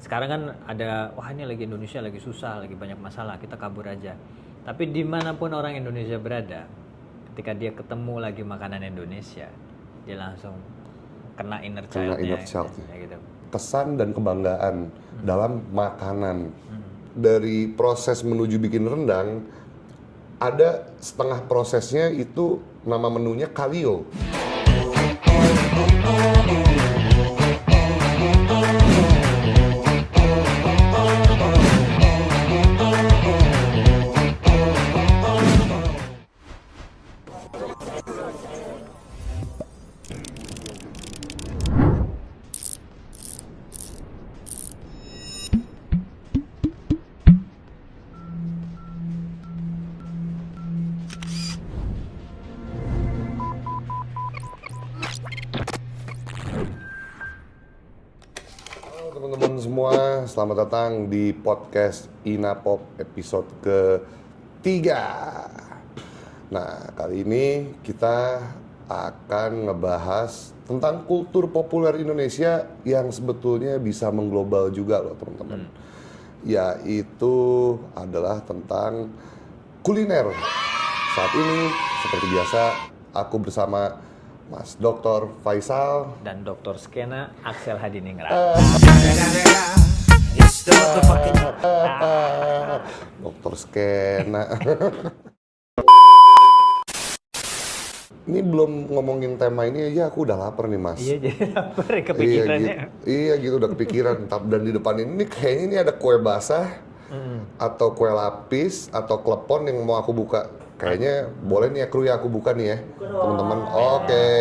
sekarang kan ada, wah ini lagi Indonesia lagi susah, lagi banyak masalah, kita kabur aja. Tapi dimanapun orang Indonesia berada, ketika dia ketemu lagi makanan Indonesia, dia langsung kena inner child-nya. Gitu. Kesan dan kebanggaan dalam makanan. Dari proses menuju bikin rendang, ada setengah prosesnya itu nama menunya kalio. Teman-teman semua, selamat datang di podcast Inapop episode ke-3. Nah, kali ini kita akan ngebahas tentang kultur populer Indonesia yang sebetulnya bisa mengglobal juga loh teman-teman. Yaitu adalah tentang kuliner. Saat ini, seperti biasa, aku bersama Mas Dr. Faisal dan Dr. Skena Axel Hadiningrat. Dr. Skena. Ini belum ngomongin tema ini aja aku udah lapar nih Mas. Iya, jadi lapar kepikirannya. Iya gitu udah kepikiran. Dan di depan ini kayaknya ini ada kue basah atau kue lapis atau klepon yang mau aku buka. Kayaknya boleh nih ya kru ya aku buka nih ya teman-teman. Oke.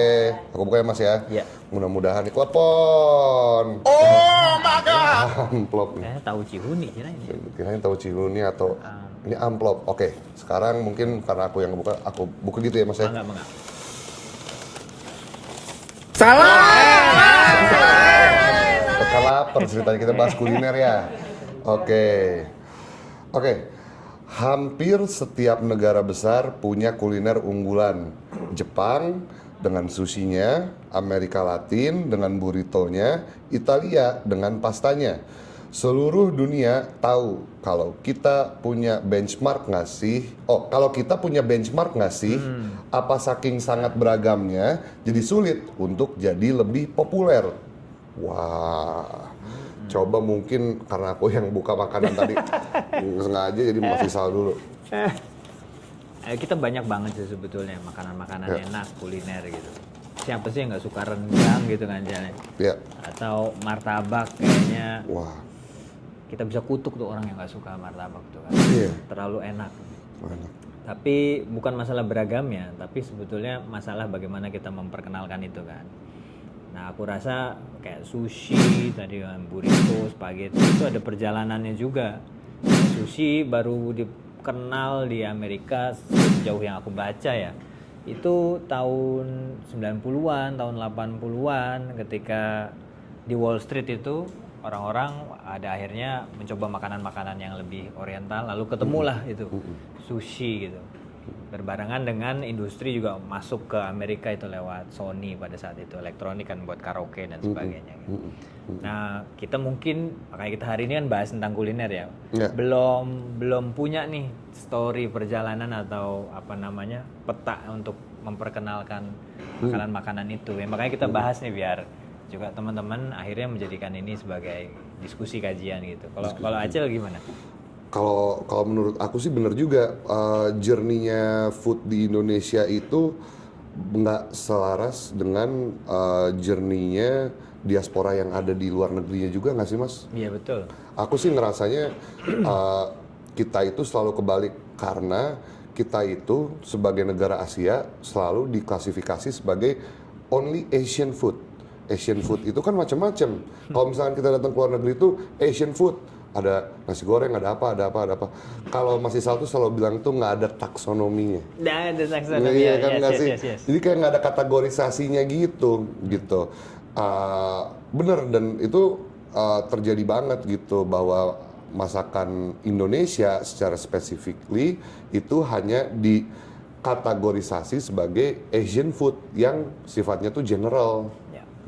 Aku buka ya Mas ya. Iya. Mudah-mudahan nih klepon. Oh my god. Amplop nih. Tahu Cihuni Kirain tahu Cihuni atau ini amplop. Oke. Sekarang mungkin karena aku yang buka, aku buka gitu ya Mas ya. Enggak. Salah. Kita lapar ceritanya, kita bahas kuliner ya. Oke. Hampir setiap negara besar punya kuliner unggulan. Jepang dengan sushinya, Amerika Latin dengan burritonya, Italia dengan pastanya. Seluruh dunia tahu kalau kita punya benchmark nggak sih? Kalau kita punya benchmark nggak sih? Apa saking sangat beragamnya jadi sulit untuk jadi lebih populer? Wah. Coba mungkin karena aku yang buka makanan tadi sengaja jadi Mas Faisal dulu. Kita banyak banget sih sebetulnya makanan-makanan enak kuliner gitu. Siapa sih yang nggak suka rendang gitu kan jalan? Ya. Atau martabak kayaknya. Wah. Kita bisa kutuk tuh orang yang nggak suka martabak tuh kan. Iya. Terlalu enak. Enak. Tapi bukan masalah beragamnya, tapi sebetulnya masalah bagaimana kita memperkenalkan itu kan. Nah, aku rasa kayak sushi, tadi kan burrito, spaghetti itu ada perjalanannya juga. Sushi baru dikenal di Amerika sejauh yang aku baca ya. Itu tahun 90-an, tahun 80-an ketika di Wall Street itu orang-orang ada akhirnya mencoba makanan-makanan yang lebih oriental, lalu ketemulah itu sushi gitu. Berbarengan dengan industri juga masuk ke Amerika itu lewat Sony pada saat itu, elektronik kan buat karaoke dan sebagainya gitu. Nah, kita mungkin makanya kita hari ini kan bahas tentang kuliner ya. Belum punya nih story perjalanan atau apa namanya peta untuk memperkenalkan makanan-makanan itu. Ya, makanya kita bahas nih biar juga teman-teman akhirnya menjadikan ini sebagai diskusi kajian gitu. Kalau Acel gimana? Kalau menurut aku sih bener juga, journey-nya food di Indonesia itu nggak selaras dengan journey-nya diaspora yang ada di luar negerinya juga nggak sih Mas? Iya betul. Aku sih ngerasanya kita itu selalu kebalik karena kita itu sebagai negara Asia selalu diklasifikasi sebagai only Asian food. Asian food itu kan macam-macam. Kalau misalkan kita datang ke luar negeri itu Asian food, ada nasi goreng, ada apa. Kalau Mas Isal tuh selalu bilang tuh nggak ada taksonominya. Nggak ada taksonomi. Iya kan nggak sih? Yes. Jadi kayak nggak ada kategorisasinya gitu. Bener, dan itu terjadi banget gitu bahwa masakan Indonesia secara specifically itu hanya dikategorisasi sebagai Asian food yang sifatnya tuh general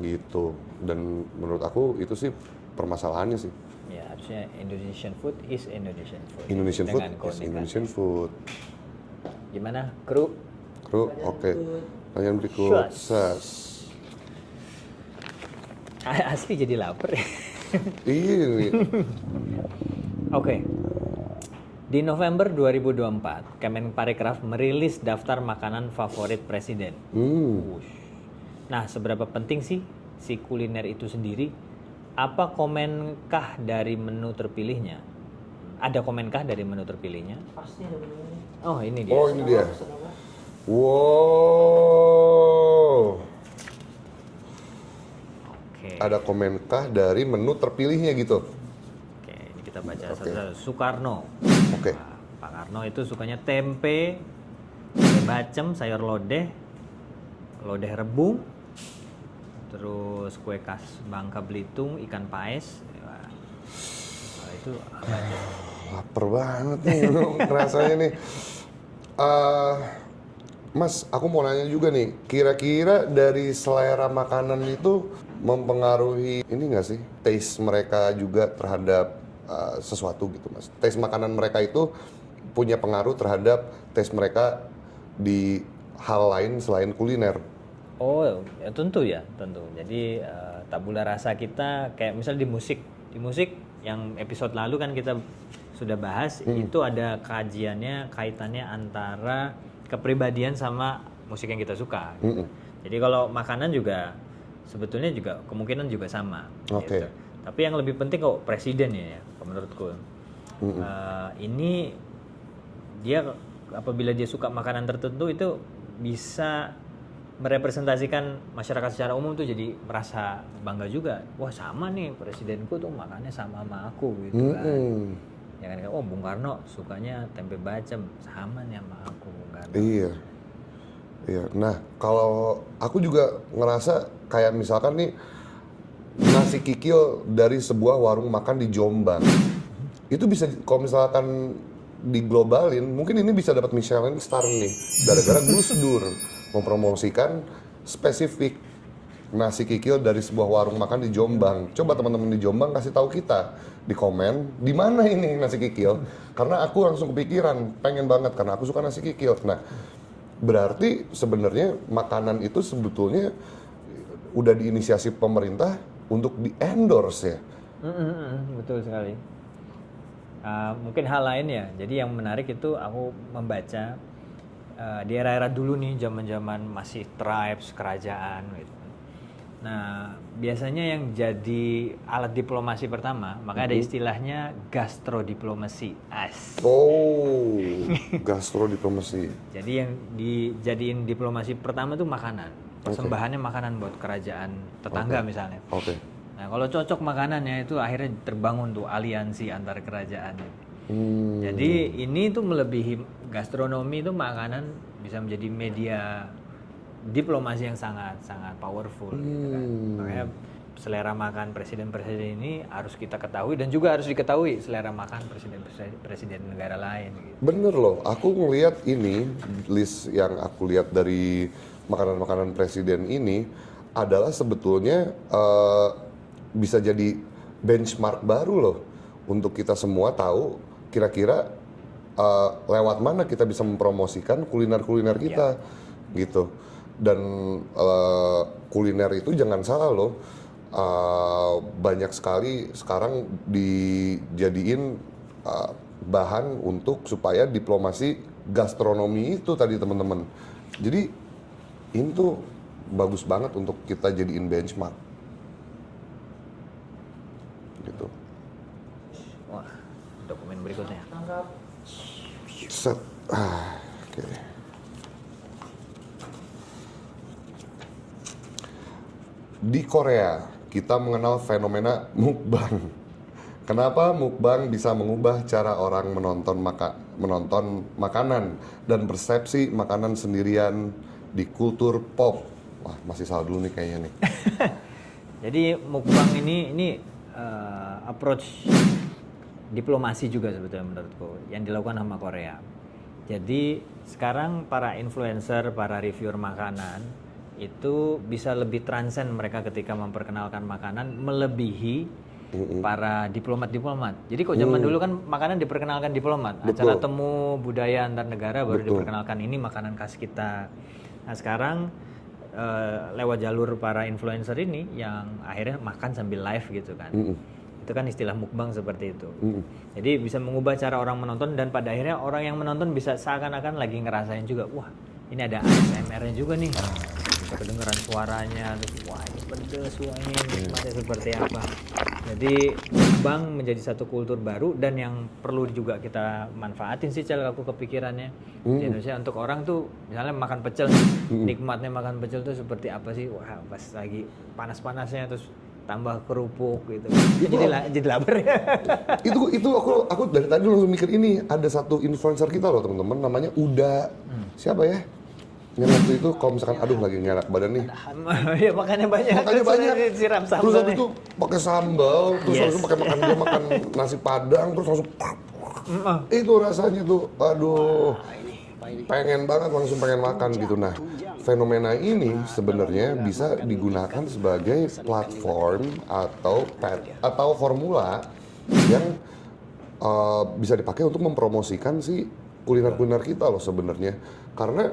gitu. Dan menurut aku itu sih permasalahannya sih. Ya, harusnya Indonesian food is Indonesian food. Indonesian food Dengan is keunikan. Indonesian food. Gimana, kru? Kru, oke. Pertanyaan berikut. Ses. Asli jadi lapar. Ini. Oke. Di November 2024, Kemenparekraf merilis daftar makanan favorit presiden. Wush. Nah, seberapa penting sih si kuliner itu sendiri? Apa komenkah dari menu terpilihnya? Ada komenkah dari menu terpilihnya? Pasti ada menunya. Oh, ini dia. Oh, ini dia. Pesan apa? Wow. Oke. Ada komenkah dari menu terpilihnya gitu? Oke, ini kita baca satu-satu. Soekarno. Oke. Nah, Pak Karno itu sukanya tempe bacem, sayur lodeh, lodeh rebung, terus kue khas Bangka Belitung, ikan paes. Wah, itu apa aja? Laper banget nih rasanya nih. Mas, aku mau nanya juga nih, kira-kira dari selera makanan itu mempengaruhi ini nggak sih, taste mereka juga terhadap sesuatu gitu, Mas? Taste makanan mereka itu punya pengaruh terhadap taste mereka di hal lain selain kuliner. Oh, ya tentu ya, tentu. Jadi tabula rasa kita kayak misal di musik yang episode lalu kan kita sudah bahas, itu ada kajiannya, kaitannya antara kepribadian sama musik yang kita suka. Gitu. Jadi kalau makanan juga sebetulnya juga kemungkinan juga sama. Oke. Gitu. Tapi yang lebih penting kok presiden ya, menurutku. Ini dia apabila dia suka makanan tertentu itu bisa merepresentasikan masyarakat secara umum tuh jadi merasa bangga juga. Wah, sama nih presidenku tuh makannya sama aku gitu kan. Ya kan, oh Bung Karno sukanya tempe bacem, sama nih sama aku Bung Karno. Iya. Iya. Nah, kalau aku juga ngerasa kayak misalkan nih nasi kikil dari sebuah warung makan di Jombang. Itu bisa kalau misalkan diglobalin, mungkin ini bisa dapat Michelin star nih. Gara-gara Gus Dur mempromosikan spesifik nasi kikil dari sebuah warung makan di Jombang. Coba teman-teman di Jombang kasih tahu kita di komen di mana ini nasi kikil. Karena aku langsung kepikiran, pengen banget karena aku suka nasi kikil. Nah, berarti sebenarnya makanan itu sebetulnya udah diinisiasi pemerintah untuk di-endorse ya. Betul sekali. Mungkin hal lain ya. Jadi yang menarik itu aku membaca di era-era dulu nih, zaman-zaman masih tribes, kerajaan gitu. Nah, biasanya yang jadi alat diplomasi pertama, maka ada istilahnya gastrodiplomasi. Oh, gastrodiplomasi. Jadi yang dijadiin diplomasi pertama tuh makanan. Persembahannya makanan buat kerajaan tetangga misalnya. Oke. Nah, kalau cocok makanannya itu akhirnya terbangun tuh aliansi antar kerajaan. Jadi ini tuh melebihi gastronomi, itu makanan bisa menjadi media diplomasi yang sangat powerful gitu kan. Makanya selera makan presiden-presiden ini harus kita ketahui dan juga harus diketahui selera makan presiden negara lain gitu. Bener loh, aku ngelihat ini list yang aku lihat dari makanan-makanan presiden ini adalah sebetulnya bisa jadi benchmark baru loh untuk kita semua tahu kira-kira lewat mana kita bisa mempromosikan kuliner-kuliner kita gitu. Dan kuliner itu jangan salah loh, banyak sekali sekarang dijadiin bahan untuk supaya diplomasi gastronomi itu tadi teman-teman. Jadi ini tuh bagus banget untuk kita jadiin benchmark gitu. Wah, dokumen berikutnya. Tangkap. Set. Oke. Di Korea, kita mengenal fenomena mukbang. Kenapa mukbang bisa mengubah cara orang menonton makanan dan persepsi makanan sendirian di kultur pop? Wah, masih salah dulu nih kayaknya nih. Jadi mukbang ini approach diplomasi juga sebetulnya menurutku yang dilakukan sama Korea. Jadi sekarang para influencer, para reviewer makanan itu bisa lebih transcend mereka ketika memperkenalkan makanan, melebihi para diplomat. Jadi kok zaman dulu kan makanan diperkenalkan diplomat, acara temu budaya antar negara baru diperkenalkan ini makanan khas kita. Nah sekarang lewat jalur para influencer ini yang akhirnya makan sambil live gitu kan. Itu kan istilah mukbang seperti itu. Jadi bisa mengubah cara orang menonton dan pada akhirnya orang yang menonton bisa seakan-akan lagi ngerasain juga, wah ini ada ASMR-nya juga nih. Bisa kedengeran suaranya, terus wah ini pedes, wah ini nikmatnya seperti apa. Jadi mukbang menjadi satu kultur baru dan yang perlu juga kita manfaatin sih aku kepikirannya di Indonesia untuk orang tuh misalnya makan pecel, nikmatnya makan pecel tuh seperti apa sih? Wah pas lagi panas-panasnya terus tambah kerupuk gitu. Jadi lapar ya. itu aku dari tadi langsung mikir ini ada satu influencer kita loh teman-teman namanya Uda. Siapa ya? Yang waktu itu kalau misalkan aduh lagi ngelak badan nih. Ya makannya banyak. Siram sambal. Terus habis itu pakai sambal, terus langsung pakai makan nasi padang, terus langsung itu rasanya tuh aduh. Pengen banget langsung pengen makan gitu. Nah, fenomena ini sebenarnya bisa digunakan sebagai platform atau formula yang bisa dipakai untuk mempromosikan si kuliner-kuliner kita loh sebenarnya. Karena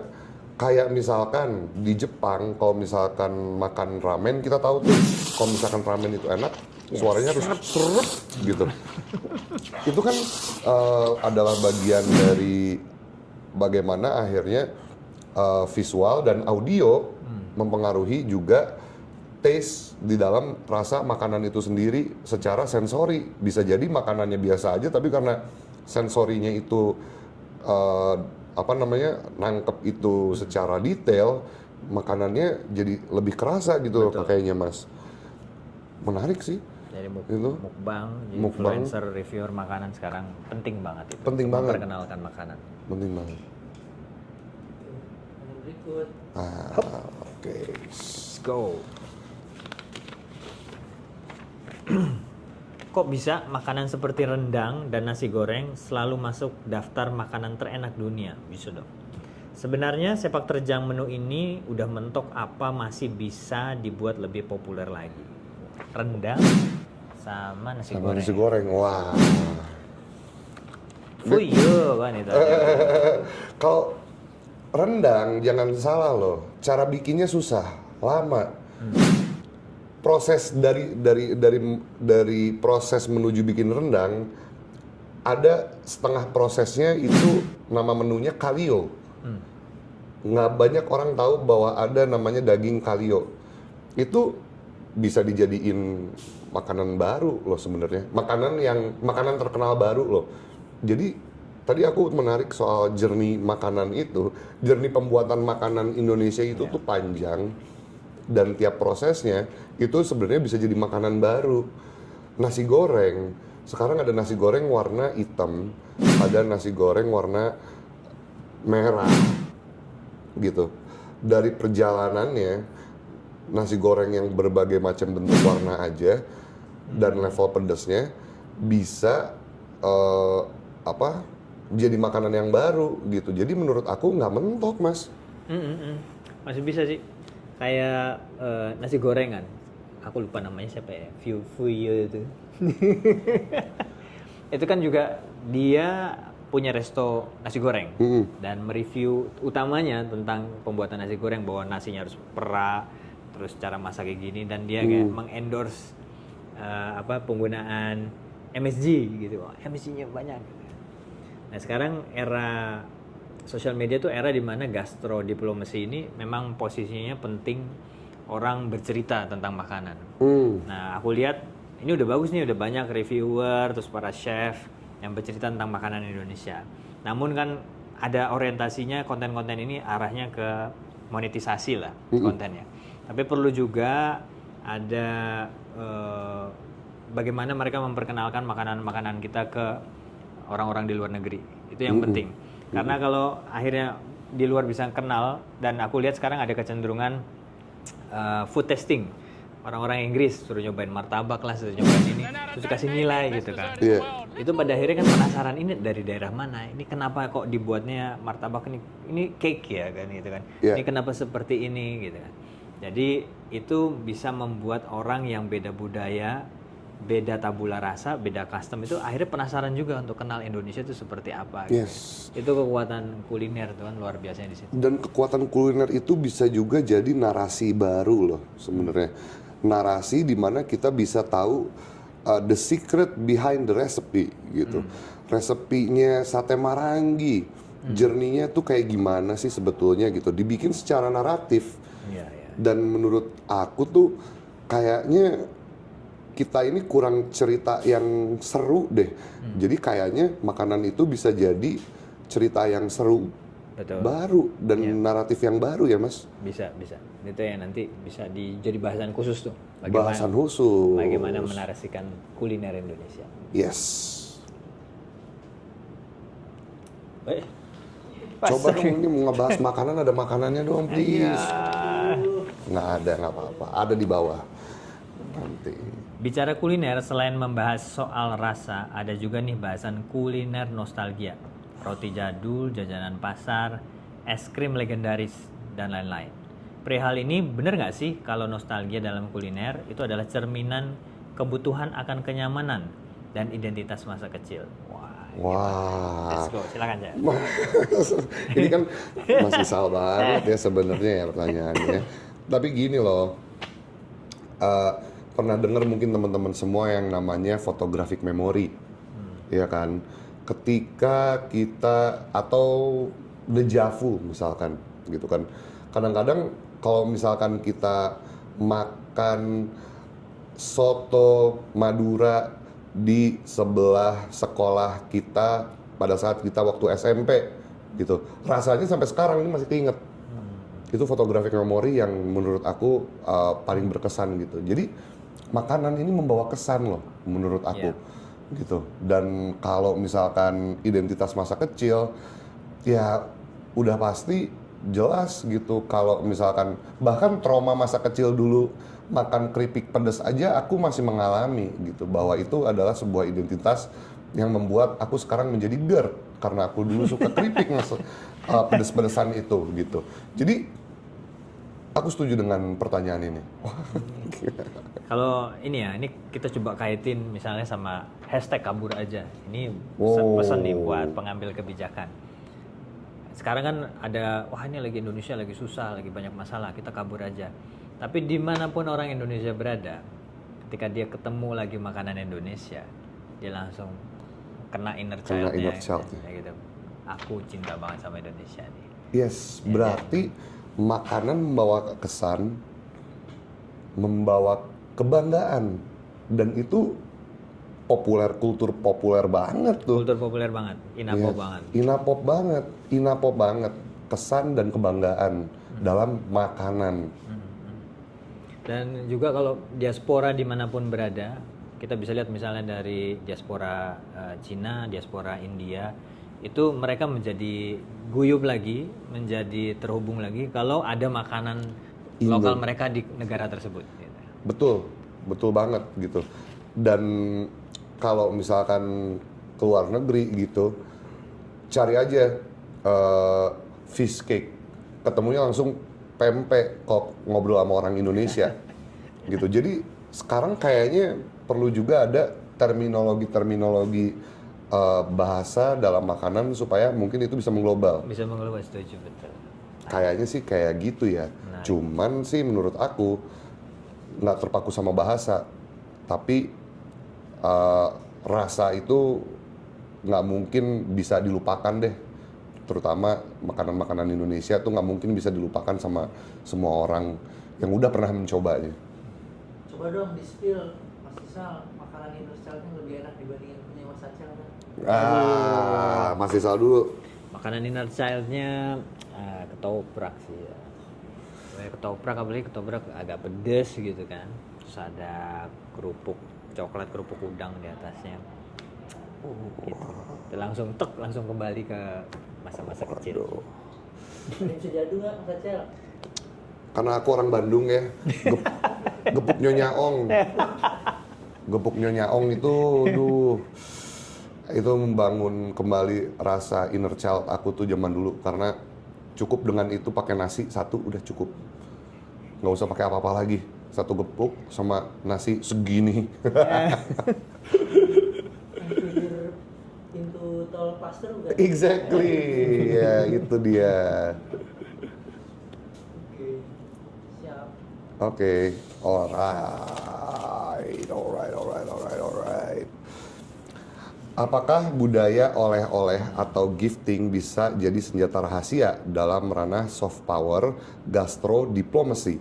kayak misalkan di Jepang kalau misalkan makan ramen kita tahu tuh kalau misalkan ramen itu enak suaranya harus seret gitu. Itu kan adalah bagian dari bagaimana akhirnya visual dan audio mempengaruhi juga taste di dalam rasa makanan itu sendiri secara sensori. Bisa jadi makanannya biasa aja tapi karena sensorinya itu nangkep itu secara detail, makanannya jadi lebih kerasa gitu loh kayaknya Mas. Menarik sih. Jadi mukbang, influencer, reviewer makanan sekarang penting banget itu. Penting banget. Memperkenalkan makanan. Penting banget. Berikut. Oke. Let's go. Kok bisa makanan seperti rendang dan nasi goreng selalu masuk daftar makanan terenak dunia? Bisa dong. Sebenarnya sepak terjang menu ini udah mentok apa masih bisa dibuat lebih populer lagi? Rendang sama nasi goreng. Nasi goreng, wah. Fuyo kan itu. Kalau rendang jangan salah loh, cara bikinnya susah, lama. Proses dari proses menuju bikin rendang ada setengah prosesnya itu nama menunya kalio. Nggak banyak orang tahu bahwa ada namanya daging kalio. Itu bisa dijadiin makanan baru loh sebenarnya. Makanan terkenal baru loh. Jadi tadi aku menarik soal journey makanan itu, journey pembuatan makanan Indonesia itu tuh panjang. Dan tiap prosesnya itu sebenarnya bisa jadi makanan baru. Nasi goreng, sekarang ada nasi goreng warna hitam, ada nasi goreng warna merah, gitu. Dari perjalanannya, nasi goreng yang berbagai macam bentuk warna aja dan level pedasnya bisa jadi makanan yang baru, gitu. Jadi menurut aku nggak mentok, Mas. Masih bisa sih. Kayak nasi gorengan, aku lupa namanya siapa ya, Fuyo itu. Itu kan juga dia punya resto nasi goreng dan mereview utamanya tentang pembuatan nasi goreng bahwa nasinya harus perak, terus cara masak kayak gini dan dia kayak mengendorse penggunaan MSG gitu, MSG-nya banyak. Nah sekarang era sosial media tuh era di mana gastro diplomasi ini memang posisinya penting orang bercerita tentang makanan. Nah, aku lihat ini udah bagus nih, udah banyak reviewer terus para chef yang bercerita tentang makanan Indonesia. Namun kan ada orientasinya konten-konten ini arahnya ke monetisasi lah kontennya. Tapi perlu juga ada bagaimana mereka memperkenalkan makanan-makanan kita ke orang-orang di luar negeri. Itu yang penting. Karena kalau akhirnya di luar bisa kenal, dan aku lihat sekarang ada kecenderungan food testing. Orang-orang Inggris suruh nyobain martabak lah, suruh nyobain ini, terus kasih nilai gitu kan. Itu pada akhirnya kan penasaran, ini dari daerah mana? Ini kenapa kok dibuatnya martabak ini cake ya kan gitu kan. Ini kenapa seperti ini gitu kan. Jadi itu bisa membuat orang yang beda budaya beda tabula rasa, beda custom itu akhirnya penasaran juga untuk kenal Indonesia itu seperti apa. Gitu. Yes. Itu kekuatan kuliner tuh kan luar biasanya di situ. Dan kekuatan kuliner itu bisa juga jadi narasi baru loh sebenarnya. Narasi di mana kita bisa tahu the secret behind the recipe gitu. Resepinya sate Marangi, journey-nya tuh kayak gimana sih sebetulnya gitu. Dibikin secara naratif. Iya, iya. Dan menurut aku tuh kayaknya kita ini kurang cerita yang seru deh. Jadi kayaknya makanan itu bisa jadi cerita yang seru. Betul. Baru dan naratif yang baru ya Mas. Bisa. Itu yang nanti bisa jadi bahasan khusus tuh. Bahasan khusus. Bagaimana menarasikan kuliner Indonesia. Yes. Coba dong ini mau ngebahas makanan, ada makanannya dong please. Nggak ada, nggak apa-apa. Ada di bawah. Nanti. Bicara kuliner, selain membahas soal rasa, ada juga nih bahasan kuliner nostalgia. Roti jadul, jajanan pasar, es krim legendaris, dan lain-lain. Perihal ini benar nggak sih kalau nostalgia dalam kuliner itu adalah cerminan kebutuhan akan kenyamanan dan identitas masa kecil? Wah. Let's go, silakan ya. Ini kan masih salah banget ya sebenarnya ya pertanyaannya. Tapi gini loh, pernah dengar mungkin teman-teman semua yang namanya photographic memory, ya kan? Ketika kita atau deja vu misalkan, gitu kan? Kadang-kadang kalau misalkan kita makan soto Madura di sebelah sekolah kita pada saat kita waktu SMP gitu, rasanya sampai sekarang ini masih keinget. Itu photographic memory yang menurut aku paling berkesan gitu. Jadi makanan ini membawa kesan loh menurut aku gitu. Dan kalau misalkan identitas masa kecil ya udah pasti jelas gitu. Kalau misalkan bahkan trauma masa kecil dulu makan keripik pedas aja aku masih mengalami gitu, bahwa itu adalah sebuah identitas yang membuat aku sekarang menjadi GERD karena aku dulu suka keripik pedes-pedesan itu gitu. Jadi aku setuju dengan pertanyaan ini. Kalau ini ya, ini kita coba kaitin misalnya sama hashtag kabur aja. Ini pesan nih buat pengambil kebijakan. Sekarang kan ada, wah ini lagi Indonesia lagi susah, lagi banyak masalah, kita kabur aja. Tapi dimanapun orang Indonesia berada, ketika dia ketemu lagi makanan Indonesia, dia langsung kena inner child-nya. Gitu. Aku cinta banget sama Indonesia nih. Yes, berarti makanan membawa kesan, membawa kebanggaan, dan itu kultur populer banget tuh. Kultur populer banget, inapop banget. Inapop banget, kesan dan kebanggaan dalam makanan. Dan juga kalau diaspora dimanapun berada, kita bisa lihat misalnya dari diaspora Cina, diaspora India, itu mereka menjadi guyup lagi, menjadi terhubung lagi kalau ada makanan lokal mereka di negara tersebut. Gitu. Betul banget gitu. Dan kalau misalkan ke luar negeri gitu, cari aja fish cake, ketemunya langsung pempek kok ngobrol sama orang Indonesia gitu. Jadi sekarang kayaknya perlu juga ada terminologi bahasa dalam makanan supaya mungkin itu bisa mengglobal. Bisa mengglobal, setuju, betul. Kayaknya sih kayak gitu ya. Cuman sih menurut aku nggak terpaku sama bahasa, tapi rasa itu nggak mungkin bisa dilupakan deh. Terutama makanan-makanan Indonesia tuh nggak mungkin bisa dilupakan sama semua orang yang udah pernah mencobanya. Coba dong di-spill, Mas Isal, makanan Indonesia-nya lebih enak dibandingin punya Mas Acel kan? Mas Isal dulu. Makanan inner child-nya ketoprak sih ya. Ketoprak, apalagi ketoprak agak pedes gitu kan. Terus ada kerupuk coklat, kerupuk udang di atasnya. Gitu. Langsung kembali ke masa-masa kecil. Bisa jadul nggak Mas Acel? Karena aku orang Bandung ya, gepuk Nyonya Ong. Gepuk Nyonya Ong itu, itu membangun kembali rasa inner child aku tuh zaman dulu. Karena cukup dengan itu pakai nasi satu udah cukup, nggak usah pakai apa-apa lagi. satu gepuk sama nasi segini. Yang bibir pintu tol Pasteur bukan? Exactly, ya itu dia. Oke, siap. Oke, alright. Apakah budaya oleh-oleh atau gifting bisa jadi senjata rahasia dalam ranah soft power gastro diplomasi?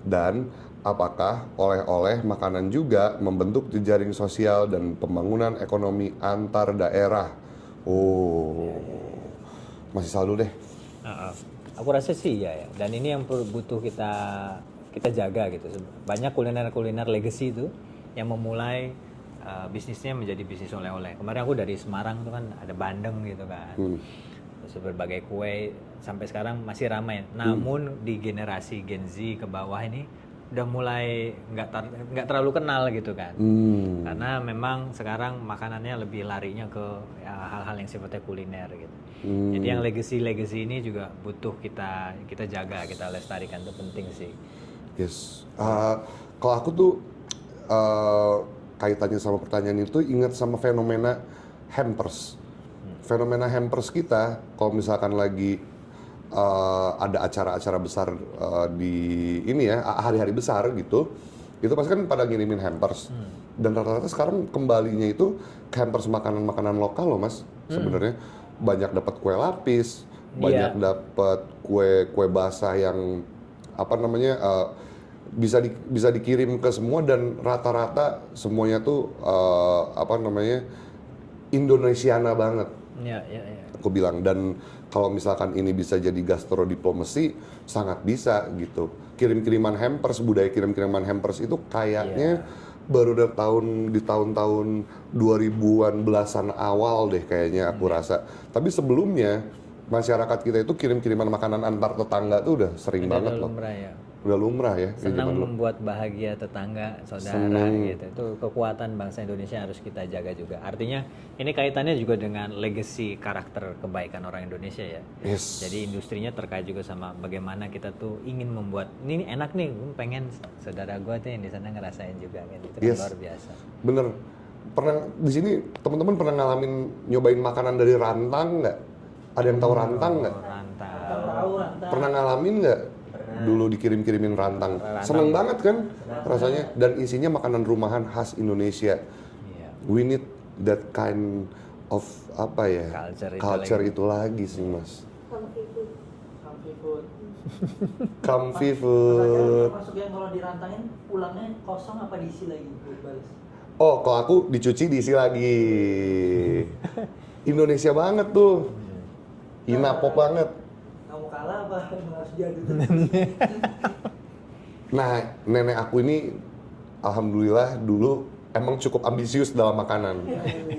Dan apakah oleh-oleh makanan juga membentuk jejaring sosial dan pembangunan ekonomi antar daerah? Oh, masih selalu deh. Aku rasa sih ya. Dan ini yang butuh kita jaga gitu. Banyak kuliner legacy itu yang memulai bisnisnya menjadi bisnis oleh-oleh. Kemarin aku dari Semarang tuh kan ada bandeng gitu kan. Terus berbagai kue sampai sekarang masih ramai. Namun di generasi Gen Z ke bawah ini udah mulai nggak terlalu kenal gitu kan. Karena memang sekarang makanannya lebih larinya ke hal-hal yang sifatnya kuliner gitu. Jadi yang legacy ini juga butuh kita jaga, kita lestarikan, itu penting sih. Yes. Kalau aku tuh kaitannya sama pertanyaan itu ingat sama fenomena hampers. Fenomena hampers kita, kalau misalkan lagi ada acara-acara besar di ini ya, hari-hari besar gitu, itu pasti kan pada ngirimin hampers. Dan rata-rata sekarang kembalinya itu ke hampers makanan-makanan lokal loh mas, sebenarnya. Banyak dapat kue lapis, banyak dapat kue basah yang apa namanya bisa dikirim ke semua, dan rata-rata semuanya tuh apa namanya Indonesiana banget. Iya. Aku bilang, dan kalau misalkan ini bisa jadi gastro diplomasi sangat bisa gitu. Kirim-kiriman hampers, budaya kirim-kiriman hampers itu kayaknya baru dari tahun-tahun 2000-an belasan awal deh kayaknya aku rasa. Tapi sebelumnya masyarakat kita itu kirim-kiriman makanan antar tetangga tuh udah sering banget loh. Udah lumrah ya. Senang membuat bahagia tetangga, saudara gitu. Itu kekuatan bangsa Indonesia harus kita jaga juga. Artinya ini kaitannya juga dengan legacy karakter kebaikan orang Indonesia ya. Yes. Jadi industrinya terkait juga sama bagaimana kita tuh ingin membuat ini enak nih, gue pengen saudara gue tuh yang di sana ngerasain juga kan. Itu kan luar biasa. Bener. Pernah di sini teman-teman pernah ngalamin nyobain makanan dari rantang nggak? Ada yang tahu rantang nggak? Tahu rantang. Pernah ngalamin nggak? Dulu dikirim-kirimin rantang. Seneng banget kan rasanya, dan isinya makanan rumahan khas Indonesia. We need that kind of apa ya, culture itu lagi sih mas. Comfy food. Masuk yang kalau dirantangin pulangnya kosong apa diisi lagi buat balas? Oh, kalau aku dicuci diisi lagi. Indonesia banget tuh. Inapop banget. Kamu kalah apa harus jadi? Nah, nenek aku ini alhamdulillah dulu emang cukup ambisius dalam makanan.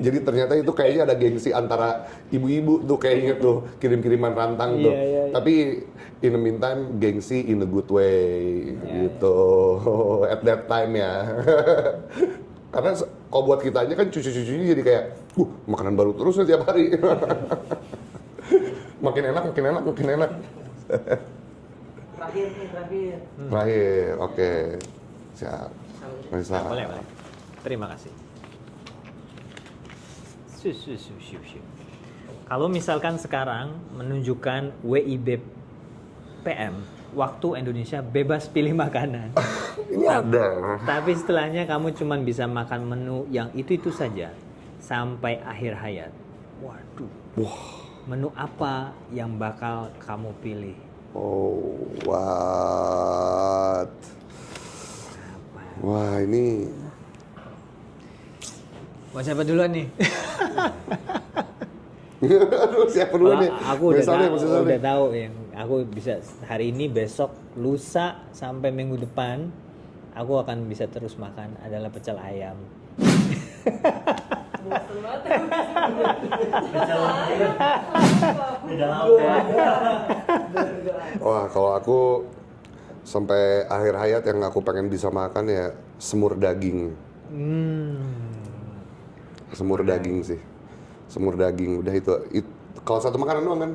Jadi ternyata itu kayaknya ada gengsi antara ibu-ibu tuh kayaknya tuh kirim-kiriman rantang tuh. Tapi in the meantime gengsi in a good way gitu. At that time ya. Karena kalau buat kitanya kan cucu-cucunya jadi kayak, makanan baru terus setiap hari. Makin enak. Terakhir, oke. Siap. Boleh. Terima kasih. Kalau misalkan sekarang menunjukkan WIB PM, waktu Indonesia bebas pilih makanan. Ini ada. Tapi setelahnya kamu cuma bisa makan menu yang itu saja sampai akhir hayat. Waduh. Menu apa yang bakal kamu pilih? Oh, what? Wah, ini. Mau siapa duluan nih? Aduh, siapa duluan nih? Aku udah tahu yang aku bisa hari ini, besok, lusa sampai minggu depan aku akan bisa terus makan adalah pecel ayam. Wah, kalau aku sampai akhir hayat yang aku pengen bisa makan ya semur daging. Semur daging sih. Semur daging, udah itu kalau satu makanan doang kan.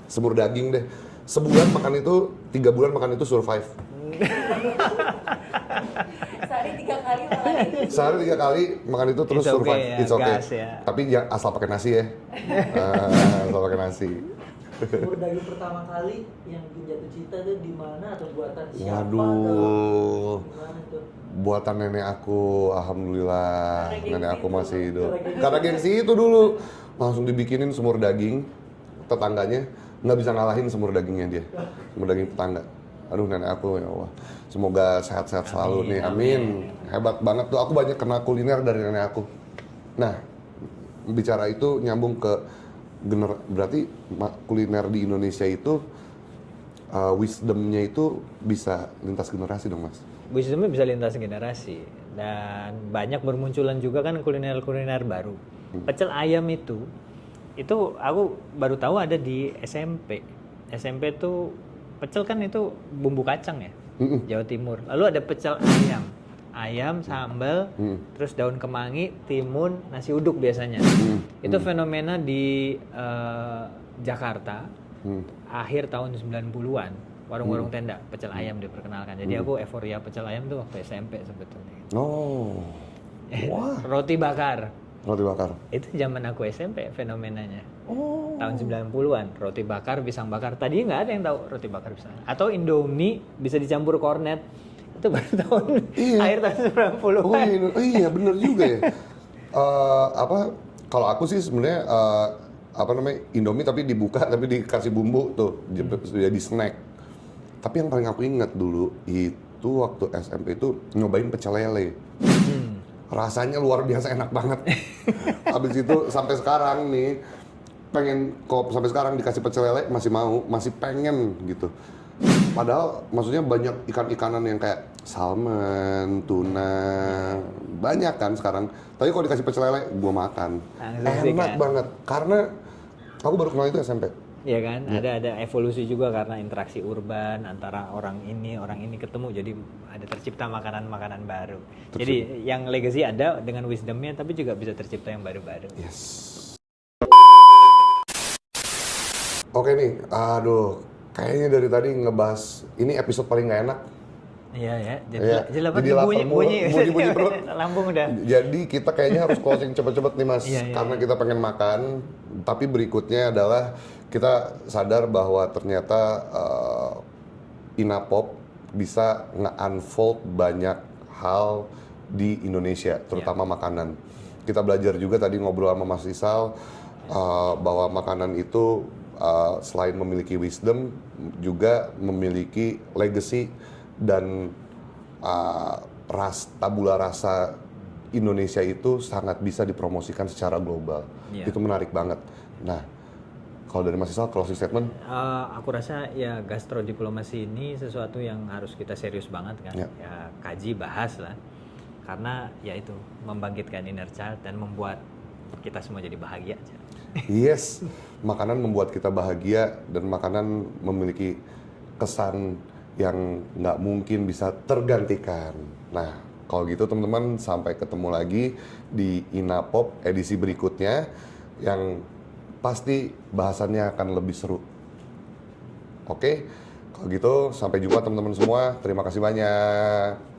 Semur daging deh. Sebulan makan itu, 3 bulan makan itu survive. Sehari 3 kali makan itu. Sehari 3 kali makan itu terus It's okay survive. ya, It's okay. gas ya. Tapi ya asal pakai nasi ya. Asal pakai nasi. Sumur daging pertama kali yang bikin jatuh cinta tuh di mana atau buatan siapa? Waduh. Gimana tuh? Buatan nenek aku, alhamdulillah. Karena gengsi Nenek aku itu. masih hidup. Karena gengsi. Karena gengsi itu dulu langsung dibikinin sumur daging. Tetangganya nggak bisa ngalahin sumur dagingnya dia. Sumur daging tetangga. Aduh nenek aku ya Allah. Semoga sehat-sehat selalu nih. Amin. Hebat banget tuh. Aku banyak kena kuliner dari nenek aku. Nah, bicara itu nyambung ke berarti kuliner di Indonesia itu wisdomnya itu bisa lintas generasi dong mas? Wisdomnya bisa lintas generasi dan banyak bermunculan juga kan kuliner-kuliner baru. Pecel ayam itu aku baru tahu ada di SMP. SMP tuh pecel kan itu bumbu kacang ya, Jawa Timur. Lalu ada pecel ayam sambal, terus daun kemangi, timun, nasi uduk biasanya. Itu fenomena di Jakarta akhir tahun 90-an. Warung-warung tenda pecel ayam diperkenalkan. Jadi aku euforia pecel ayam tuh waktu SMP sebetulnya. Oh, wah. Roti bakar. Roti bakar. Itu zaman aku SMP fenomenanya. Tahun 90-an, roti bakar, pisang bakar. Tadi nggak ada yang tahu roti bakar pisang. Atau Indomie bisa dicampur kornet. Itu baru tahun akhir tahun 90-an. Iya bener juga ya. Kalau aku sih sebenarnya Indomie tapi dibuka tapi dikasih bumbu tuh jadi snack. Tapi yang paling aku ingat dulu itu waktu SMP itu nyobain pecel lele. Rasanya luar biasa enak banget. Habis itu sampai sekarang nih sampai sekarang dikasih pecel lele masih pengen gitu. Padahal maksudnya banyak ikan-ikanan yang kayak salmon, tuna, banyak kan sekarang. Tapi kalau dikasih pecel lele, gua makan. Enak banget. Karena aku baru kenal itu SMP. Iya kan, ada evolusi juga karena interaksi urban antara orang ini ketemu, jadi ada tercipta makanan-makanan baru. Jadi yang legacy ada dengan wisdomnya, tapi juga bisa tercipta yang baru-baru. Yes. Oke nih, aduh, kayaknya dari tadi ngebahas ini episode paling nggak enak. Iya ya, Jadi lapar bunyi perut. lambung udah. Jadi kita kayaknya harus closing cepet-cepet nih mas, Iya. karena kita pengen makan. Tapi berikutnya adalah kita sadar bahwa ternyata Inapop bisa nge-unfold banyak hal di Indonesia, terutama makanan. Kita belajar juga tadi ngobrol sama Mas Rizal bahwa makanan itu selain memiliki wisdom juga memiliki legacy dan tabula rasa Indonesia itu sangat bisa dipromosikan secara global. Itu menarik banget. Nah, kalau dari Mas Isal, closing statement? Aku rasa ya gastrodiplomasi ini sesuatu yang harus kita serius banget kan. Ya kaji, bahas lah. Karena ya itu membangkitkan inner child dan membuat kita semua jadi bahagia aja. Yes, makanan membuat kita bahagia dan makanan memiliki kesan yang nggak mungkin bisa tergantikan. Nah, kalau gitu teman-teman sampai ketemu lagi di Inapop edisi berikutnya yang pasti bahasannya akan lebih seru. Oke, kalau gitu sampai jumpa teman-teman semua. Terima kasih banyak.